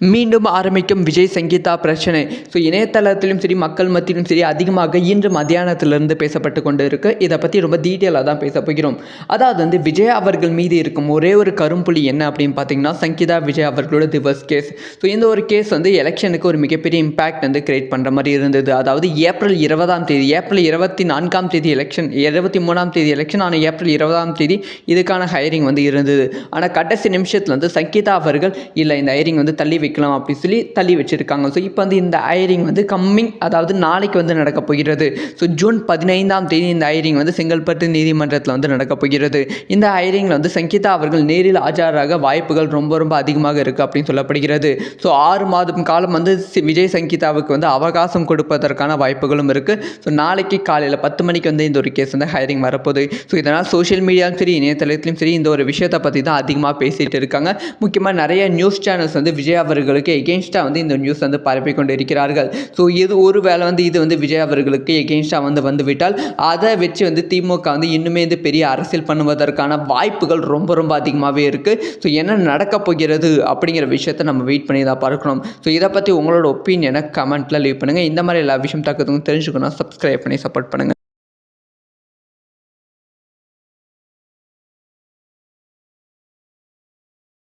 மீண்டும் ஆரம்பிக்கும் விஜய் சங்கீதா பிரச்சனை. இணையதளத்திலும் சரி மக்கள் மத்தியிலும் சரி அதிகமாக இன்று மத்தியானத்திலிருந்து பேசப்பட்டு கொண்டு இருக்கு. இதை பற்றி ரொம்ப டீட்டெயிலாக தான் பேச போகிறோம். அதாவது விஜய் அவர்கள் மீது இருக்கும் ஒரே ஒரு கரும்புள்ளி என்ன அப்படின்னு பார்த்தீங்கன்னா சங்கீதா விஜய் அவர்களோட டிவர்ஸ் கேஸ். இந்த ஒரு கேஸ் எலெக்ஷனுக்கு ஒரு மிகப்பெரிய இம்பாக்ட் கிரியேட் பண்ணுற மாதிரி இருந்தது. அதாவது ஏப்ரல் 20ஆம் தேதி, ஏப்ரல் 24ஆம் தேதி எலெக்ஷன், 23ஆம் தேதி எலெக்ஷன். ஆனால் ஏப்ரல் 20ஆம் தேதி இதுக்கான ஹையரிங் இருந்தது. ஆனால் கடைசி நிமிஷத்தில் சங்கீதா அவர்கள் இல்லை, இந்த ஹையரிங் தள்ளி வைக்கலாம் அப்படின்னு சொல்லி தள்ளி வச்சிருக்காங்க. இப்போ இந்த ஹையரிங் கம்மிங், அதாவது நாளைக்கு நடக்க போகிறது. ஜூன் 15ஆம் தேதி இந்த ஹையரிங் செங்கல்பட்டு நீதிமன்றத்தில் நடக்க போகிறது. இந்த ஹையரிங்கில் சங்கீதா அவர்கள் நேரில் ஆஜராக வாய்ப்புகள் ரொம்ப ரொம்ப அதிகமாக இருக்குது அப்படின்னு சொல்லப்படுகிறது. 6 மாதம் காலம் விஜய் சங்கீதாவுக்கு அவகாசம் கொடுப்பதற்கான வாய்ப்புகளும் இருக்குது. நாளைக்கு காலையில் 10 மணிக்கு இந்த ஒரு கேஸ் ஹையரிங் வரப்போகுது. இதனால் சோஷியல் மீடியாலும் சரி இணையதளத்திலும் சரி இந்த ஒரு விஷயத்தை பற்றி தான் அதிகமாக பேசிகிட்டு இருக்காங்க. முக்கியமாக நிறைய நியூஸ் சேனல்ஸ் விஜய் அவர்களுக்கு எகெயின்ஸ்டாக இந்த நியூஸ் பரப்பி கொண்டு இருக்கிறார்கள். இது ஒரு வேளை இது விஜய் அவர்களுக்கு எகெயின்ஸ்டாக வந்துவிட்டால் அதை வச்சு திமுக இன்னுமே பெரிய அரசியல் பண்ணுவதற்கான வாய்ப்புகள் ரொம்ப ரொம்ப அதிகமாகவே இருக்குது. என்ன நடக்க போகிறது அப்படிங்கிற விஷயத்தை நம்ம வெயிட் பண்ணி தான் பார்க்கணும். இதை பற்றி உங்களோட ஒப்பீனியனை கமெண்ட்டில் லீவ் பண்ணுங்கள். இந்த மாதிரி எல்லா விஷயம் தெரிஞ்சுக்கணும், சப்ஸ்கிரைப் பண்ணி சப்போர்ட் பண்ணுங்கள்.